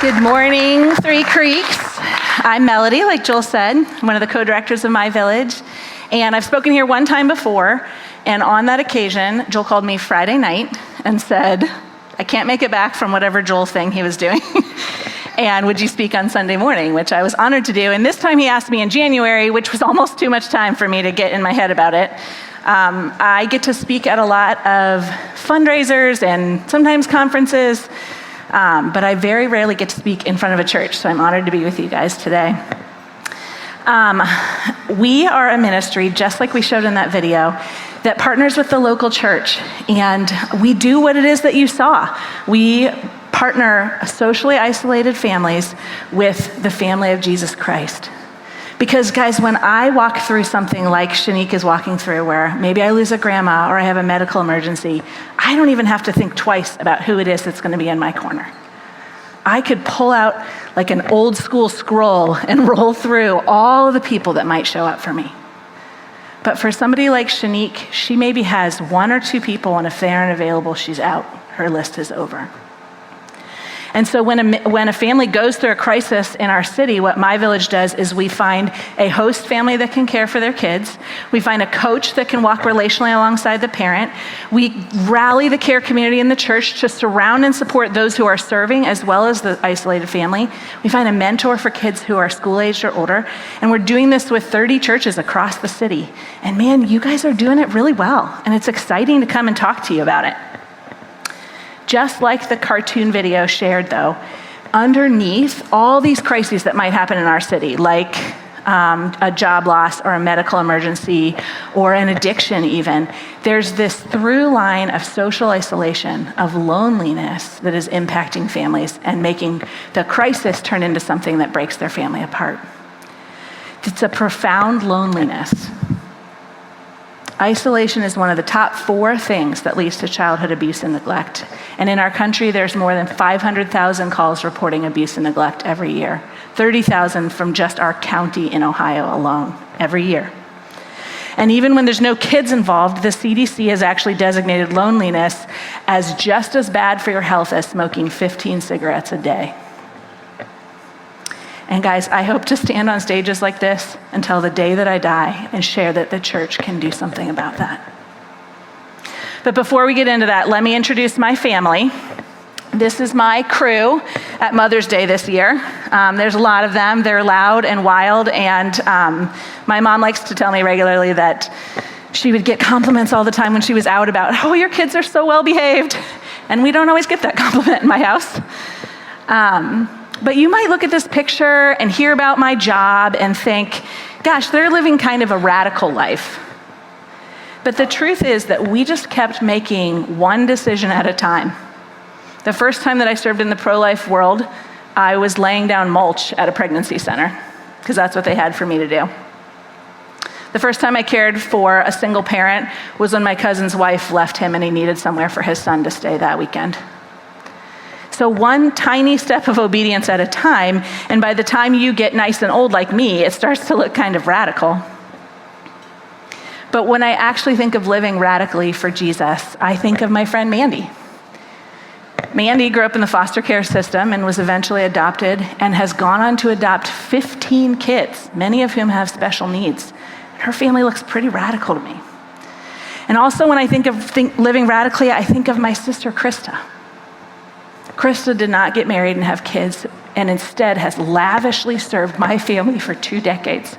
Good morning, Three Creeks. I'm Melody, like Joel said. I'm one of the co-directors of My Village. And I've spoken here one time before, and on that occasion, Joel called me Friday night and said, I can't make it back from whatever Joel thing he was doing. And would you speak on Sunday morning, which I was honored to do. And this time he asked me in January, which was almost too much time for me to get in my head about it. I get to speak at a lot of fundraisers and sometimes conferences, but I very rarely get to speak in front of a church, so I'm honored to be with you guys today. We are a ministry, just like we showed in that video, that partners with the local church, and we do what it is that you saw. We partner socially isolated families with the family of Jesus Christ. Because guys, when I walk through something like Shanique is walking through, where maybe I lose a grandma or I have a medical emergency, I don't even have to think twice about who it is that's going to be in my corner. I could pull out like an old school scroll and roll through all of the people that might show up for me. But for somebody like Shanique, she maybe has one or two people, and if they aren't available, she's out. Her list is over. And so when a family goes through a crisis in our city, what My Village does is we find a host family that can care for their kids. We find a coach that can walk relationally alongside the parent. We rally the care community in the church to surround and support those who are serving, as well as the isolated family. We find a mentor for kids who are school-aged or older. And we're doing this with 30 churches across the city. And man, you guys are doing it really well. And it's exciting to come and talk to you about it. Just like the cartoon video shared, though, underneath all these crises that might happen in our city, like a job loss or a medical emergency or an addiction even, there's this through line of social isolation, of loneliness that is impacting families and making the crisis turn into something that breaks their family apart. It's a profound loneliness. Isolation is one of the top 4 things that leads to childhood abuse and neglect. And in our country, there's more than 500,000 calls reporting abuse and neglect every year. 30,000 from just our county in Ohio alone every year. And even when there's no kids involved, the CDC has actually designated loneliness as just as bad for your health as smoking 15 cigarettes a day. And guys, I hope to stand on stages like this until the day that I die and share that the church can do something about that. But before we get into that, let me introduce my family. This is my crew at Mother's Day this year. There's a lot of them. They're loud and wild, and my mom likes to tell me regularly that she would get compliments all the time when she was out about, oh, your kids are so well behaved. And we don't always get that compliment in my house. But you might look at this picture and hear about my job and think, gosh, they're living kind of a radical life. But the truth is that we just kept making one decision at a time. The first time that I served in the pro-life world, I was laying down mulch at a pregnancy center, because that's what they had for me to do. The first time I cared for a single parent was when my cousin's wife left him and he needed somewhere for his son to stay that weekend. So one tiny step of obedience at a time, and by the time you get nice and old like me, it starts to look kind of radical. But when I actually think of living radically for Jesus, I think of my friend Mandy. Mandy grew up in the foster care system and was eventually adopted and has gone on to adopt 15 kids, many of whom have special needs. Her family looks pretty radical to me. And also when I think of living radically, I think of my sister Krista. Krista did not get married and have kids, and instead has lavishly served my family for 2 decades.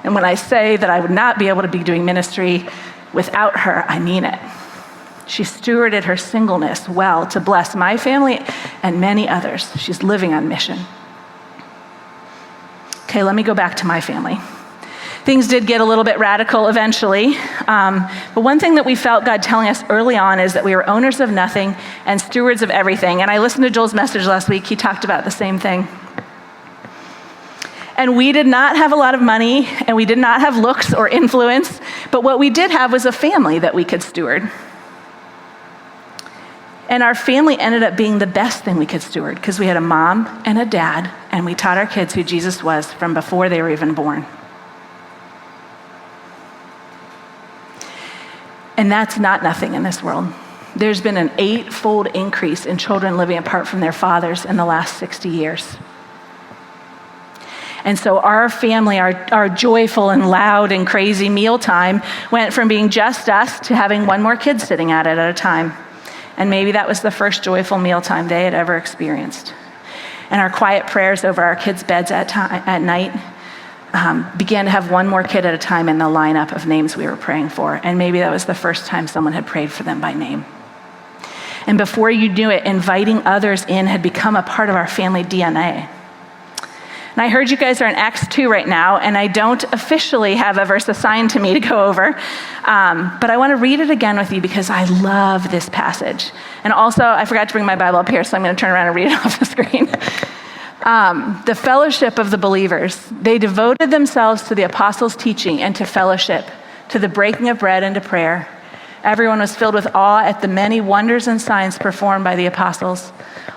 And when I say that I would not be able to be doing ministry without her, I mean it. She stewarded her singleness well to bless my family and many others. She's living on mission. Okay, let me go back to my family. Things did get a little bit radical eventually, but one thing that we felt God telling us early on is that we were owners of nothing and stewards of everything. And I listened to Joel's message last week. He talked about the same thing. And we did not have a lot of money, and we did not have looks or influence, but what we did have was a family that we could steward. And our family ended up being the best thing we could steward, because we had a mom and a dad, and we taught our kids who Jesus was from before they were even born. And that's not nothing in this world. there's been an 8-fold increase in children living apart from their fathers in the last 60 years. And so our family, our joyful and loud and crazy mealtime went from being just us to having one more kid sitting at it at a time. And maybe that was the first joyful mealtime they had ever experienced. And our quiet prayers over our kids' beds at night began to have one more kid at a time in the lineup of names we were praying for. And maybe that was the first time someone had prayed for them by name. And before you knew it, inviting others in had become a part of our family DNA. And I heard you guys are in Acts 2 right now, and I don't officially have a verse assigned to me to go over, but I want to read it again with you because I love this passage. And also, I forgot to bring my Bible up here, so I'm going to turn around and read it off the screen. The fellowship of the believers, they devoted themselves to the apostles' teaching and to fellowship, to the breaking of bread and to prayer. Everyone was filled with awe at the many wonders and signs performed by the apostles.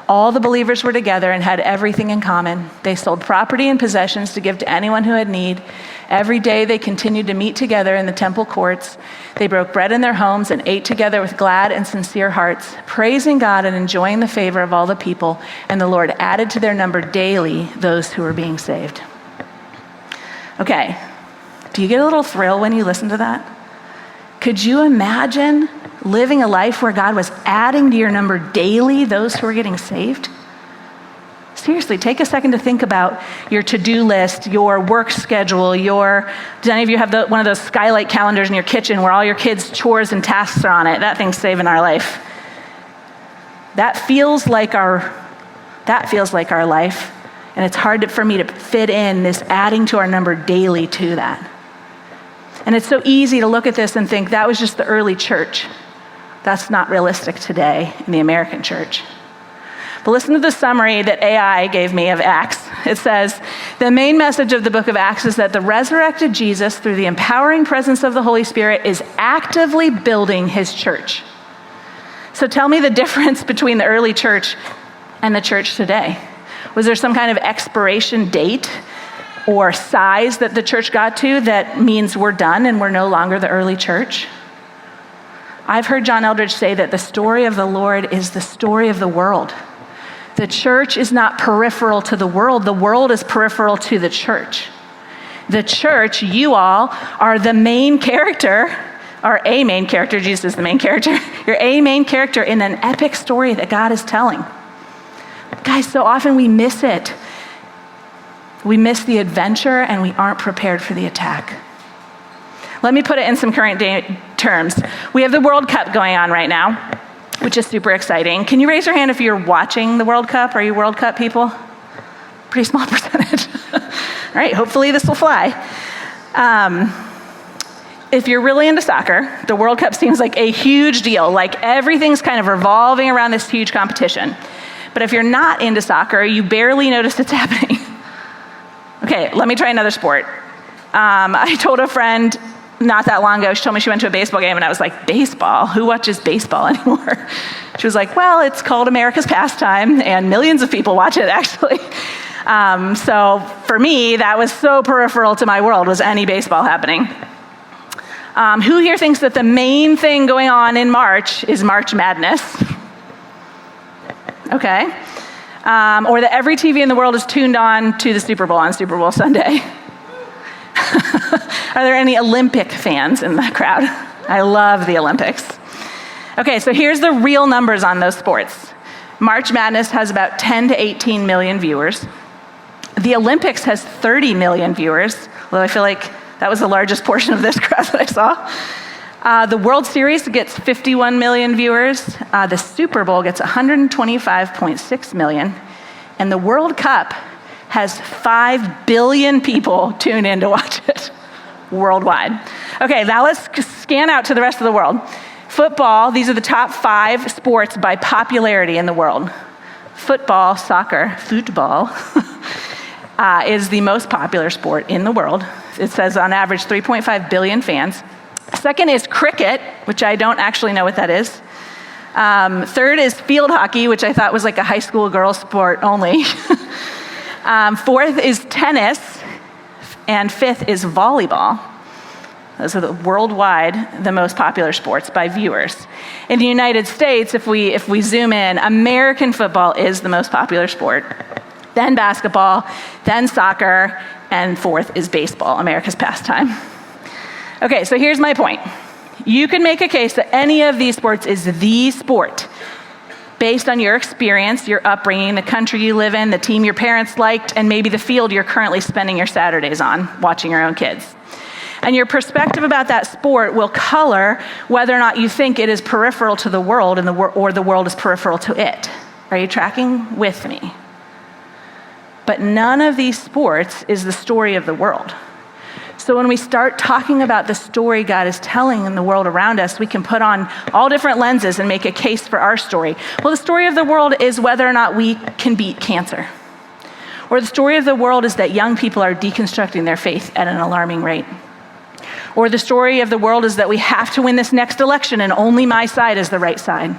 All the believers were together and had everything in common. They sold property and possessions to give to anyone who had need. Every day they continued to meet together in the temple courts. They broke bread in their homes and ate together with glad and sincere hearts, praising God and enjoying the favor of all the people. And the Lord added to their number daily those who were being saved. Okay, do you get a little thrill when you listen to that? Could you imagine living a life where God was adding to your number daily those who are getting saved? Seriously, take a second to think about your to-do list, your work schedule, does any of you have one of those skylight calendars in your kitchen where all your kids' chores and tasks are on it? That thing's saving our life. That feels like our life, and it's hard for me to fit in this adding to our number daily to that. And it's so easy to look at this and think that was just the early church. That's not realistic today in the American church. But listen to the summary that AI gave me of Acts. It says, the main message of the book of Acts is that the resurrected Jesus, through the empowering presence of the Holy Spirit, is actively building his church. So tell me the difference between the early church and the church today. Was there some kind of expiration date or size that the church got to that means we're done and we're no longer the early church? I've heard John Eldredge say that the story of the Lord is the story of the world. The church is not peripheral to the world is peripheral to the church. The church, you all, are the main character, or a main character. Jesus is the main character. You're a main character in an epic story that God is telling. Guys, so often we miss it. We miss the adventure and we aren't prepared for the attack. Let me put it in some current day terms. We have the World Cup going on right now, which is super exciting. Can you raise your hand if you're watching the World Cup? Are you World Cup people? Pretty small percentage. All right, hopefully this will fly. If you're really into soccer, the World Cup seems like a huge deal. Like everything's kind of revolving around this huge competition. But if you're not into soccer, you barely notice it's happening. Okay, let me try another sport. I told a friend not that long ago, she told me she went to a baseball game, and I was like, baseball? Who watches baseball anymore? She was like, well, it's called America's pastime, and millions of people watch it, actually. So for me, that was so peripheral to my world, was any baseball happening. Who here thinks that the main thing going on in March is March Madness? Okay. Or that every TV in the world is tuned on to the Super Bowl on Super Bowl Sunday. Are there any Olympic fans in the crowd? I love the Olympics. Okay, so here's the real numbers on those sports. March Madness has about 10 to 18 million viewers. The Olympics has 30 million viewers, although I feel like that was the largest portion of this crowd that I saw. The World Series gets 51 million viewers. The Super Bowl gets 125.6 million. And the World Cup has 5 billion people tune in to watch it worldwide. Okay, now let's scan out to the rest of the world. Football, these are the top 5 sports by popularity in the world. Football is the most popular sport in the world. It says on average 3.5 billion fans. Second is cricket, which I don't actually know what that is. Third is field hockey, which I thought was like a high school girls sport only. Fourth is tennis, and fifth is volleyball. Those are worldwide the most popular sports by viewers. In the United States, if we zoom in, American football is the most popular sport. Then basketball, then soccer, and fourth is baseball, America's pastime. Okay, so here's my point. You can make a case that any of these sports is the sport based on your experience, your upbringing, the country you live in, the team your parents liked, and maybe the field you're currently spending your Saturdays on, watching your own kids. And your perspective about that sport will color whether or not you think it is peripheral to the world or the world is peripheral to it. Are you tracking with me? But none of these sports is the story of the world. So when we start talking about the story God is telling in the world around us, we can put on all different lenses and make a case for our story. Well, the story of the world is whether or not we can beat cancer. Or the story of the world is that young people are deconstructing their faith at an alarming rate. Or the story of the world is that we have to win this next election and only my side is the right side.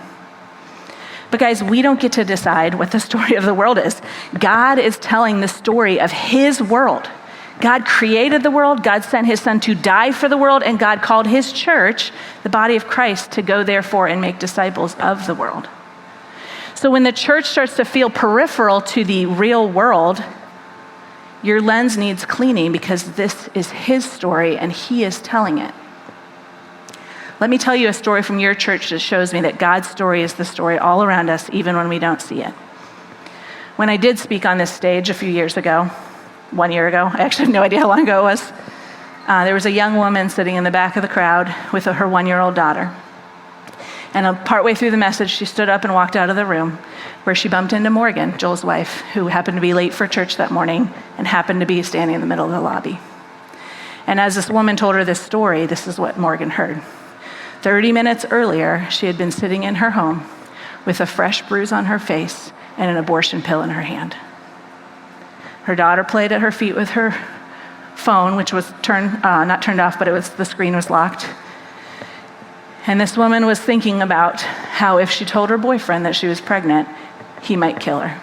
But guys, we don't get to decide what the story of the world is. God is telling the story of his world. God created the world, God sent his son to die for the world, and God called his church, the body of Christ, to go therefore and make disciples of the world. So when the church starts to feel peripheral to the real world, your lens needs cleaning because this is his story and he is telling it. Let me tell you a story from your church that shows me that God's story is the story all around us, even when we don't see it. When I did speak on this stage a few years ago, 1 year ago. I actually have no idea how long ago it was. There was a young woman sitting in the back of the crowd with her 1-year-old daughter. And partway through the message, she stood up and walked out of the room where she bumped into Morgan, Joel's wife, who happened to be late for church that morning and happened to be standing in the middle of the lobby. And as this woman told her this story, this is what Morgan heard. 30 minutes earlier, she had been sitting in her home with a fresh bruise on her face and an abortion pill in her hand. Her daughter played at her feet with her phone, which was not turned off, but the screen was locked. And this woman was thinking about how if she told her boyfriend that she was pregnant, he might kill her.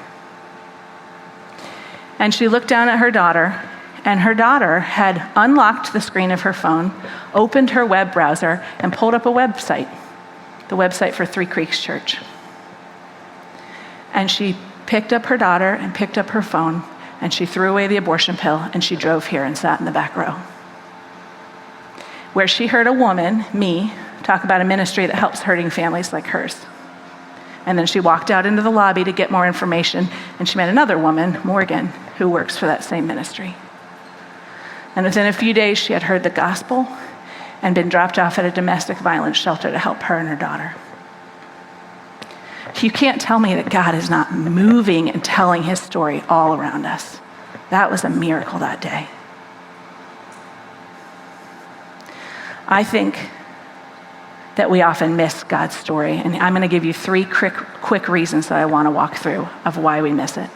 And she looked down at her daughter, and her daughter had unlocked the screen of her phone, opened her web browser, and pulled up a website, the website for Three Creeks Church. And she picked up her daughter and picked up her phone, and she threw away the abortion pill, and she drove here and sat in the back row, where she heard a woman, me, talk about a ministry that helps hurting families like hers. And then she walked out into the lobby to get more information, and she met another woman, Morgan, who works for that same ministry. And within a few days, she had heard the gospel and been dropped off at a domestic violence shelter to help her and her daughter. You can't tell me that God is not moving and telling his story all around us. That was a miracle that day. I think that we often miss God's story, and I'm going to give you 3 quick reasons that I want to walk through of why we miss it.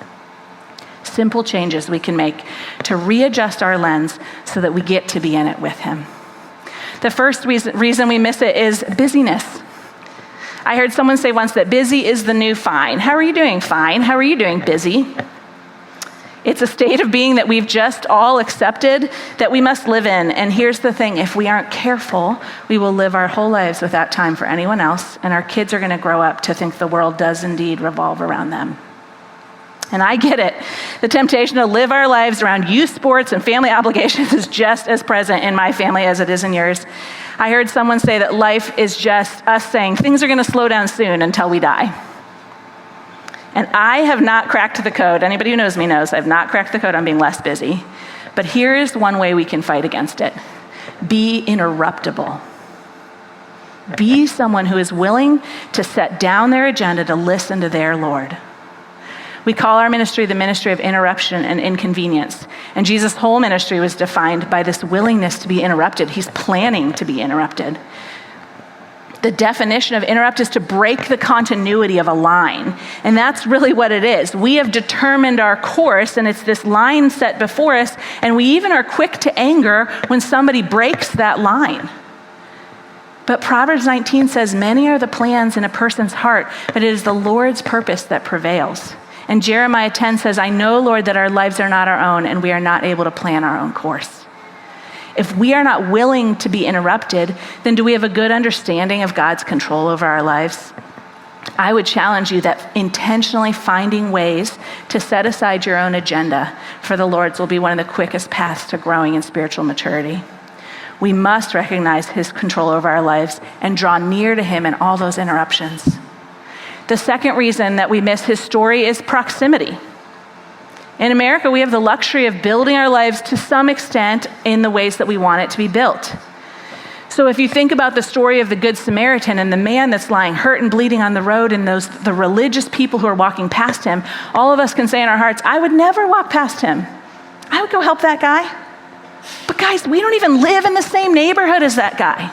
Simple changes we can make to readjust our lens so that we get to be in it with him. The first reason we miss it is busyness. I heard someone say once that busy is the new fine. How are you doing? Fine. How are you doing? Busy. It's a state of being that we've just all accepted that we must live in. And here's the thing, if we aren't careful, we will live our whole lives without time for anyone else, and our kids are going to grow up to think the world does indeed revolve around them. And I get it. The temptation to live our lives around youth sports and family obligations is just as present in my family as it is in yours. I heard someone say that life is just us saying things are going to slow down soon until we die. And I have not cracked the code. Anybody who knows me knows I've not cracked the code on being less busy. But here is one way we can fight against it. Be interruptible. Be someone who is willing to set down their agenda to listen to their Lord. We call our ministry the ministry of interruption and inconvenience. And Jesus' whole ministry was defined by this willingness to be interrupted. He's planning to be interrupted. The definition of interrupt is to break the continuity of a line. And that's really what it is. We have determined our course, and it's this line set before us, and we even are quick to anger when somebody breaks that line. But Proverbs 19 says, many are the plans in a person's heart, but it is the Lord's purpose that prevails. And Jeremiah 10 says, I know, Lord, that our lives are not our own, and we are not able to plan our own course. if we are not willing to be interrupted, then do we have a good understanding of God's control over our lives? I would challenge you that intentionally finding ways to set aside your own agenda for the Lord's will be one of the quickest paths to growing in spiritual maturity. We must recognize his control over our lives and draw near to him in all those interruptions. The second reason that we miss his story is proximity. In America, we have the luxury of building our lives to some extent in the ways that we want it to be built. So if you think about the story of the Good Samaritan and the man that's lying hurt and bleeding on the road and the religious people who are walking past him, all of us can say in our hearts, I would never walk past him. I would go help that guy. But guys, we don't even live in the same neighborhood as that guy.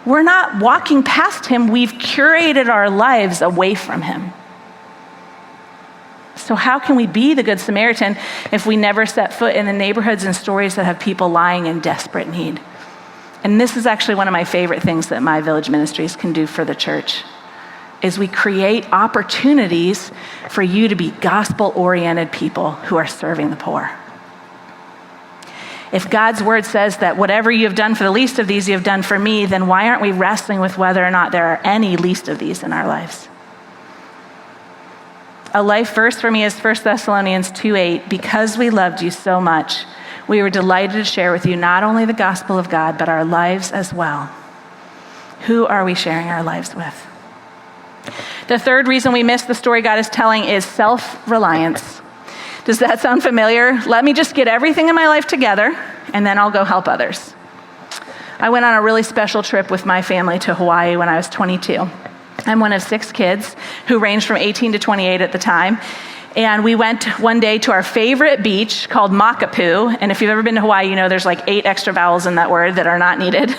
We're not walking past him. We've curated our lives away from him. So how can we be the Good Samaritan if we never set foot in the neighborhoods and stories that have people lying in desperate need? And this is actually one of my favorite things that my Village Ministries can do for the church, is we create opportunities for you to be gospel-oriented people who are serving the poor. If God's word says that whatever you have done for the least of these, you have done for me, then why aren't we wrestling with whether or not there are any least of these in our lives? A life verse for me is 1 Thessalonians 2:8. Because we loved you so much, we were delighted to share with you not only the gospel of God, but our lives as well. Who are we sharing our lives with? The third reason we miss the story God is telling is self-reliance. Does that sound familiar? Let me just get everything in my life together, and then I'll go help others. I went on a really special trip with my family to Hawaii when I was 22. I'm one of 6 kids who ranged from 18 to 28 at the time. And we went one day to our favorite beach called Makapu. And if you've ever been to Hawaii, you know there's like 8 extra vowels in that word that are not needed.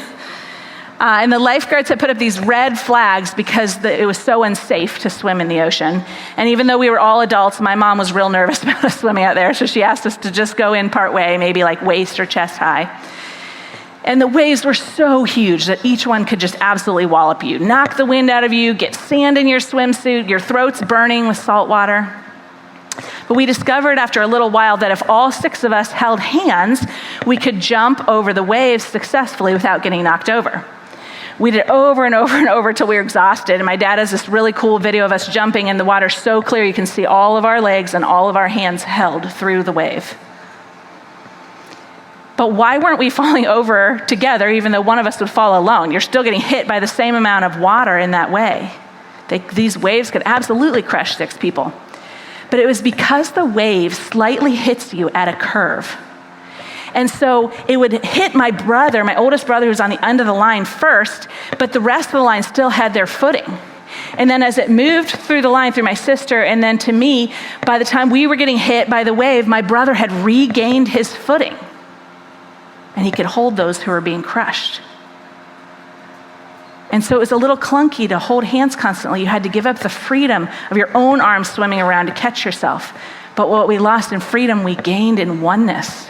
And the lifeguards had put up these red flags because it was so unsafe to swim in the ocean. And even though we were all adults, my mom was real nervous about us swimming out there. So she asked us to just go in part way, maybe like waist or chest high. And the waves were so huge that each one could just absolutely wallop you, knock the wind out of you, get sand in your swimsuit, your throat's burning with salt water. But we discovered after a little while that if all 6 of us held hands, we could jump over the waves successfully without getting knocked over. We did it over and over and over till we were exhausted. And my dad has this really cool video of us jumping in the water so clear you can see all of our legs and all of our hands held through the wave. But why weren't we falling over together even though one of us would fall alone? You're still getting hit by the same amount of water in that way. These waves could absolutely crush 6 people. But it was because the wave slightly hits you at a curve. And so it would hit my brother, my oldest brother, who was on the end of the line first, but the rest of the line still had their footing. And then as it moved through the line, through my sister, and then to me, by the time we were getting hit by the wave, my brother had regained his footing. And he could hold those who were being crushed. And so it was a little clunky to hold hands constantly. You had to give up the freedom of your own arms swimming around to catch yourself. But what we lost in freedom, we gained in oneness.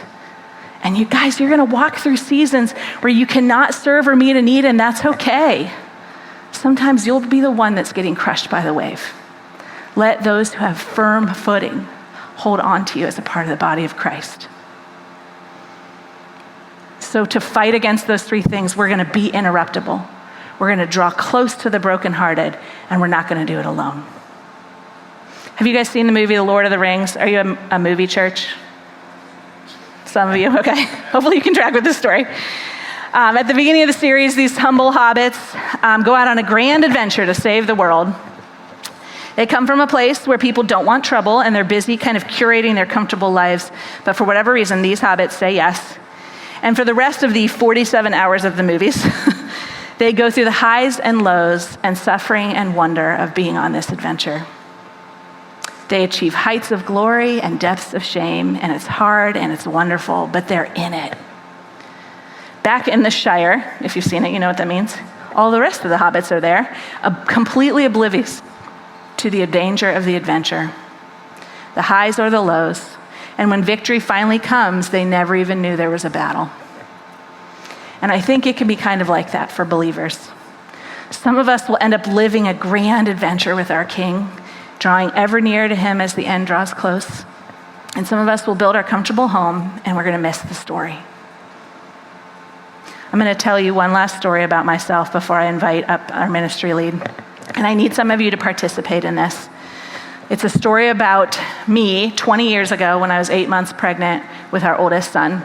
And you guys, you're going to walk through seasons where you cannot serve or meet a need, and that's okay. Sometimes you'll be the one that's getting crushed by the wave. Let those who have firm footing hold on to you as a part of the body of Christ. So to fight against those 3 things, we're going to be interruptible. We're going to draw close to the brokenhearted, and we're not going to do it alone. Have you guys seen the movie The Lord of the Rings? Are you a movie church? Some of you, okay. Hopefully you can track with this story. At the beginning of the series, these humble hobbits go out on a grand adventure to save the world. They come from a place where people don't want trouble, and they're busy kind of curating their comfortable lives. But for whatever reason, these hobbits say yes. And for the rest of the 47 hours of the movies, they go through the highs and lows and suffering and wonder of being on this adventure. They achieve heights of glory and depths of shame, and it's hard and it's wonderful, but they're in it. Back in the Shire, if you've seen it, you know what that means. All the rest of the hobbits are there, completely oblivious to the danger of the adventure, the highs or the lows. And when victory finally comes, they never even knew there was a battle. And I think it can be kind of like that for believers. Some of us will end up living a grand adventure with our King, drawing ever nearer to him as the end draws close. And some of us will build our comfortable home, and we're going to miss the story. I'm going to tell you one last story about myself before I invite up our ministry lead. And I need some of you to participate in this. It's a story about me 20 years ago when I was 8 months pregnant with our oldest son.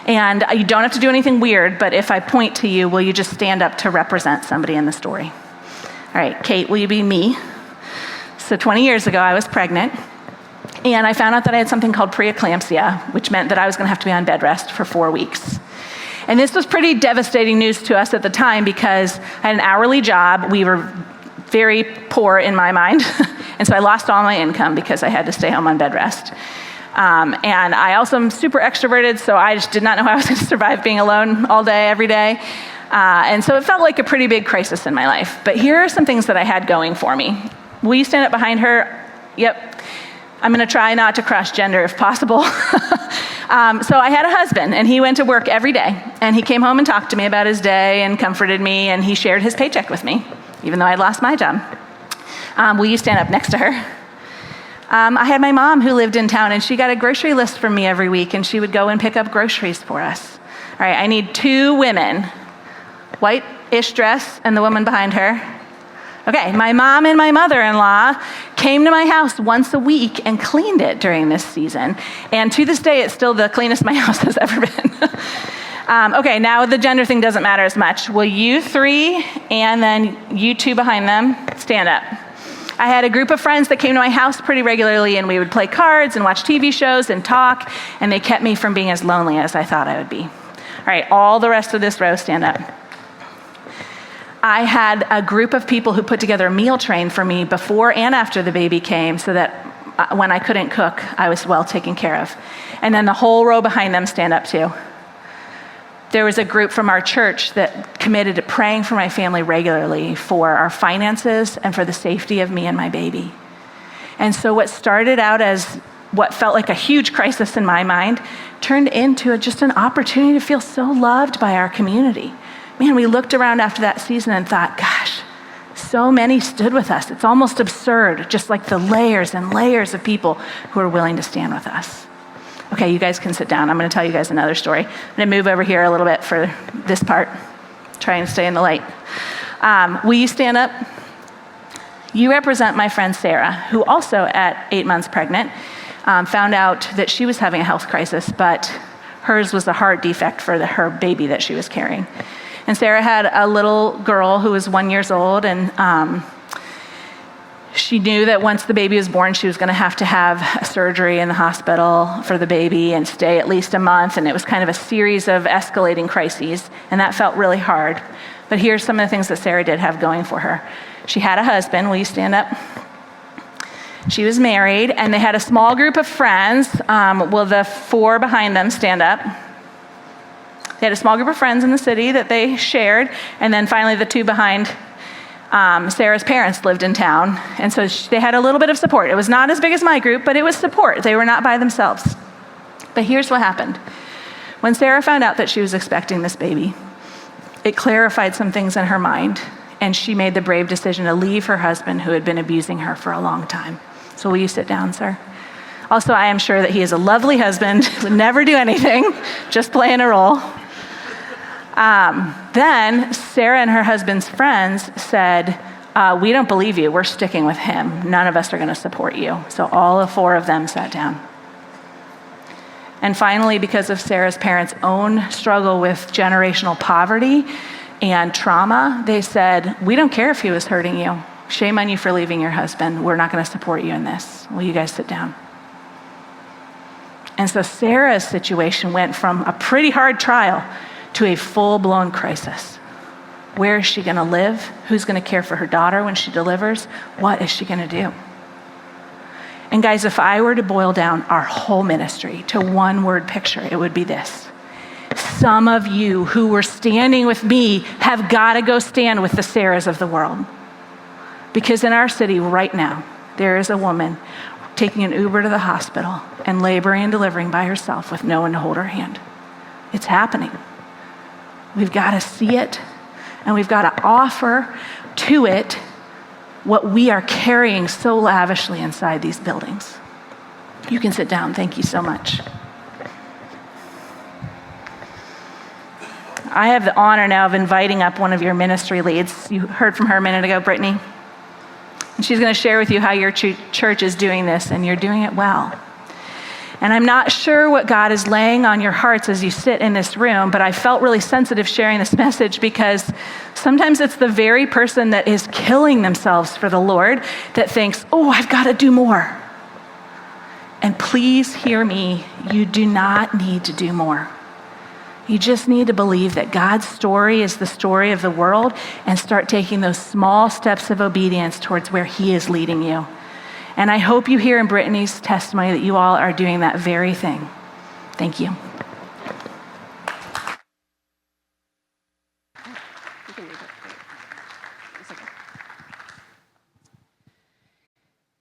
And you don't have to do anything weird, but if I point to you, will you just stand up to represent somebody in the story? All right, Kate, will you be me? So 20 years ago, I was pregnant, and I found out that I had something called preeclampsia, which meant that I was going to have to be on bed rest for 4 weeks. And this was pretty devastating news to us at the time because I had an hourly job. We were very poor in my mind. And so I lost all my income because I had to stay home on bed rest. And I also am super extroverted, so I just did not know how I was going to survive being alone all day, every day. And so it felt like a pretty big crisis in my life. But here are some things that I had going for me. Will you stand up behind her? Yep. I'm going to try not to cross gender if possible. So I had a husband, and he went to work every day. And he came home and talked to me about his day and comforted me, and he shared his paycheck with me, even though I'd lost my job. Will you stand up next to her? I had my mom who lived in town, and she got a grocery list from me every week, and she would go and pick up groceries for us. All right, I need 2 women, white-ish dress, and the woman behind her. Okay, my mom and my mother-in-law came to my house once a week and cleaned it during this season. And to this day, it's still the cleanest my house has ever been. Okay, now the gender thing doesn't matter as much. Will you 3 and then you 2 behind them stand up? I had a group of friends that came to my house pretty regularly, and we would play cards and watch TV shows and talk, and they kept me from being as lonely as I thought I would be. All right, all the rest of this row stand up. I had a group of people who put together a meal train for me before and after the baby came so that when I couldn't cook, I was well taken care of. And then the whole row behind them stand up too. There was a group from our church that committed to praying for my family regularly for our finances and for the safety of me and my baby. And so what started out as what felt like a huge crisis in my mind turned into just an opportunity to feel so loved by our community. Man, we looked around after that season and thought, gosh, so many stood with us. It's almost absurd, just like the layers and layers of people who are willing to stand with us. Okay, you guys can sit down. I'm going to tell you guys another story. I'm going to move over here a little bit for this part. Try and stay in the light. Will you stand up? You represent my friend Sarah, who also at 8 months pregnant found out that she was having a health crisis, but hers was a heart defect for her baby that she was carrying. And Sarah had a little girl who was 1 year old, and she knew that once the baby was born, she was going to have a surgery in the hospital for the baby and stay at least a month, and it was kind of a series of escalating crises, and that felt really hard. But here's some of the things that Sarah did have going for her. She had a husband. Will you stand up? She was married, and they had a small group of friends. Will the 4 behind them stand up? They had a small group of friends in the city that they shared, and then finally the 2 behind, Sarah's parents lived in town, and so they had a little bit of support. It was not as big as my group, but it was support. They were not by themselves. But here's what happened. When Sarah found out that she was expecting this baby, it clarified some things in her mind, and she made the brave decision to leave her husband who had been abusing her for a long time. So will you sit down, sir? Also, I am sure that he is a lovely husband, would never do anything, just playing a role. Then Sarah and her husband's friends said, we don't believe you. We're sticking with him. None of us are going to support you. So all 4 of them sat down. And finally, because of Sarah's parents' own struggle with generational poverty and trauma, they said, we don't care if he was hurting you. Shame on you for leaving your husband. We're not going to support you in this. Will you guys sit down? And so Sarah's situation went from a pretty hard trial to a full-blown crisis. Where is she going to live? Who's going to care for her daughter when she delivers? What is she going to do? And guys, if I were to boil down our whole ministry to one word picture, it would be this. Some of you who were standing with me have got to go stand with the Sarahs of the world. Because in our city right now, there is a woman taking an Uber to the hospital and laboring and delivering by herself with no one to hold her hand. It's happening. We've got to see it, and we've got to offer to it what we are carrying so lavishly inside these buildings. You can sit down. Thank you so much. I have the honor now of inviting up one of your ministry leads. You heard from her a minute ago, Brittany. And she's going to share with you how your church is doing this, and you're doing it well. And I'm not sure what God is laying on your hearts as you sit in this room, but I felt really sensitive sharing this message because sometimes it's the very person that is killing themselves for the Lord that thinks, oh, I've got to do more. And please hear me, you do not need to do more. You just need to believe that God's story is the story of the world and start taking those small steps of obedience towards where He is leading you. And I hope you hear in Brittany's testimony that you all are doing that very thing. Thank you.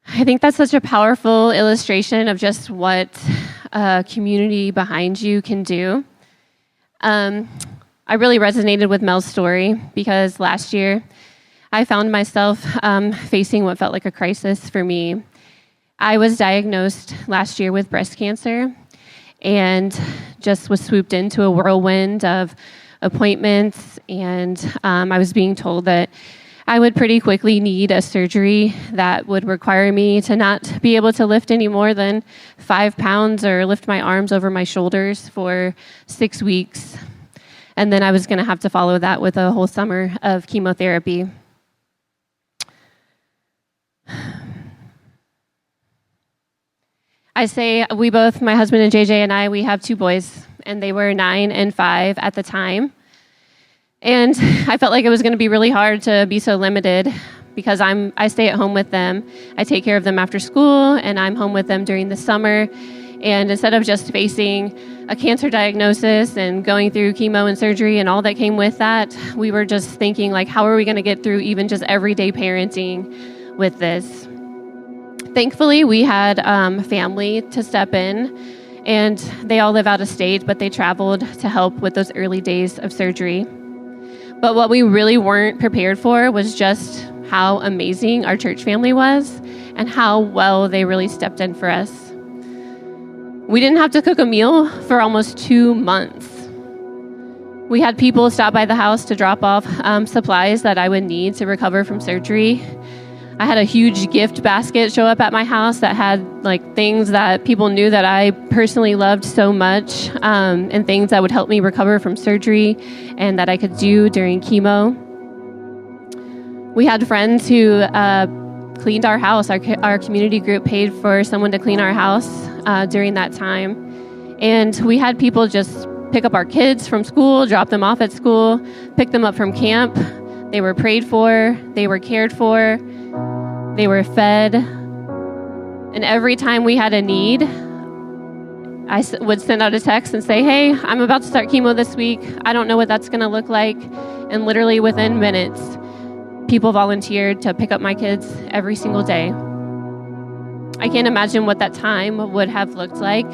I think that's such a powerful illustration of just what a community behind you can do. I really resonated with Mel's story because last year I found myself facing what felt like a crisis for me. I was diagnosed last year with breast cancer and just was swooped into a whirlwind of appointments, and I was being told that I would pretty quickly need a surgery that would require me to not be able to lift any more than 5 pounds or lift my arms over my shoulders for 6 weeks. And then I was going to have to follow that with a whole summer of chemotherapy. I say we both, my husband and JJ and I, we have 2 boys, and they were 9 and 5 at the time. And I felt like it was going to be really hard to be so limited because I stay at home with them. I take care of them after school, and I'm home with them during the summer. And instead of just facing a cancer diagnosis and going through chemo and surgery and all that came with that, we were just thinking, like, how are we going to get through even just everyday parenting with this? Thankfully, we had family to step in, and they all live out of state, but they traveled to help with those early days of surgery. But what we really weren't prepared for was just how amazing our church family was and how well they really stepped in for us. We didn't have to cook a meal for almost 2 months. We had people stop by the house to drop off supplies that I would need to recover from surgery. I had a huge gift basket show up at my house that had things that people knew that I personally loved so much, and things that would help me recover from surgery and that I could do during chemo. We had friends who cleaned our house. Our community group paid for someone to clean our house during that time. And we had people just pick up our kids from school, drop them off at school, pick them up from camp. They were prayed for, they were cared for, they were fed. And every time we had a need, I would send out a text and say, hey, I'm about to start chemo this week. I don't know what that's going to look like. And literally within minutes, people volunteered to pick up my kids every single day. I can't imagine what that time would have looked like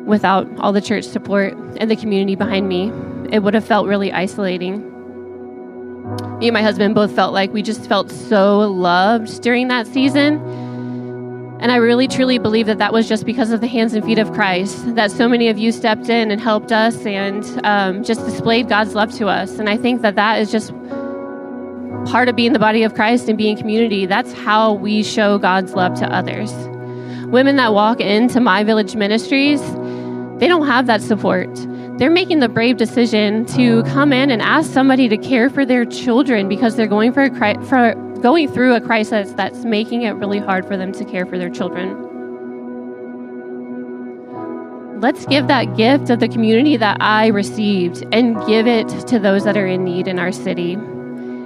without all the church support and the community behind me. It would have felt really isolating. Me and my husband both felt like we just felt so loved during that season. And I really, truly believe that that was just because of the hands and feet of Christ, that so many of you stepped in and helped us and just displayed God's love to us. And I think that that is just part of being the body of Christ and being community. That's how we show God's love to others. Women that walk into my Village Ministries, they don't have that support. They're making the brave decision to come in and ask somebody to care for their children because they're going through a crisis that's making it really hard for them to care for their children. Let's give that gift of the community that I received and give it to those that are in need in our city.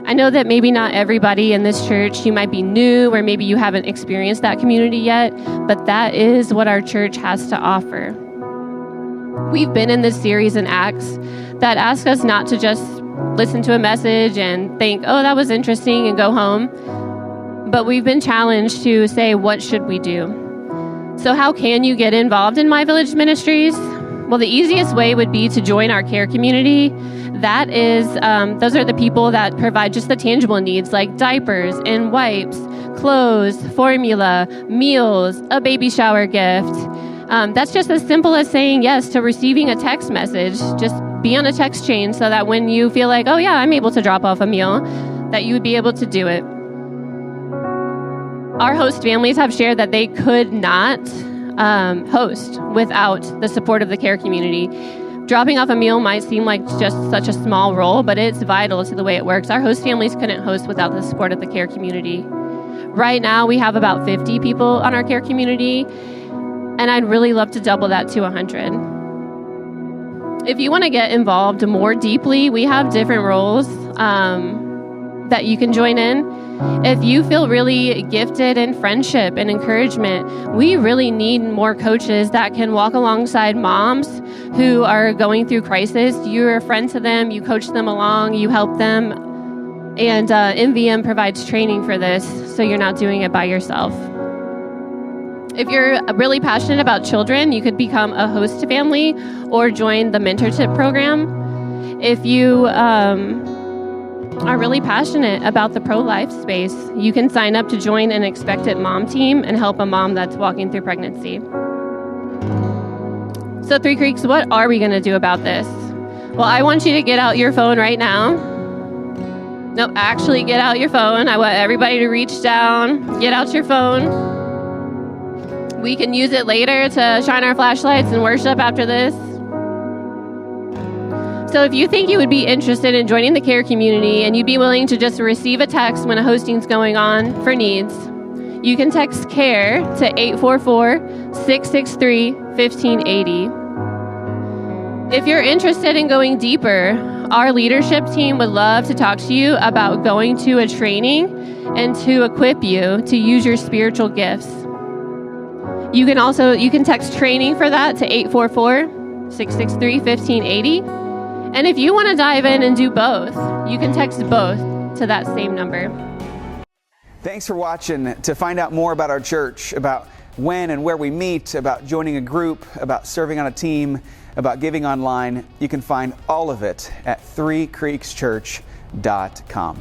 I know that maybe not everybody in this church, you might be new or maybe you haven't experienced that community yet, but that is what our church has to offer. We've been in this series in Acts that asks us not to just listen to a message and think, oh, that was interesting, and go home. But we've been challenged to say, what should we do? So how can you get involved in My Village Ministries? Well, the easiest way would be to join our care community. That is, those are the people that provide just the tangible needs like diapers and wipes, clothes, formula, meals, a baby shower gift. That's just as simple as saying yes to receiving a text message. Just be on a text chain so that when you feel like, oh yeah, I'm able to drop off a meal, that you would be able to do it. Our host families have shared that they could not host without the support of the care community. Dropping off a meal might seem like just such a small role, but it's vital to the way it works. Our host families couldn't host without the support of the care community. Right now, we have about 50 people on our care community, and I'd really love to double that to 100. If you want to get involved more deeply, we have different roles that you can join in. If you feel really gifted in friendship and encouragement, we really need more coaches that can walk alongside moms who are going through crisis. You're a friend to them, you coach them along, you help them, and MVM provides training for this, so you're not doing it by yourself. If you're really passionate about children, you could become a host family or join the mentorship program. If you are really passionate about the pro-life space, you can sign up to join an expectant mom team and help a mom that's walking through pregnancy. So Three Creeks, what are we going to do about this? Well, I want you to get out your phone right now. No, actually get out your phone. I want everybody to reach down, get out your phone. We can use it later to shine our flashlights and worship after this. So if you think you would be interested in joining the care community and you'd be willing to just receive a text when a hosting's going on for needs, you can text CARE to 844-663-1580. If you're interested in going deeper, our leadership team would love to talk to you about going to a training and to equip you to use your spiritual gifts. You can text training for that to 844-663-1580. And if you want to dive in and do both, you can text both to that same number. Thanks for watching. To find out more about our church, about when and where we meet, about joining a group, about serving on a team, about giving online, you can find all of it at threecreekschurch.com.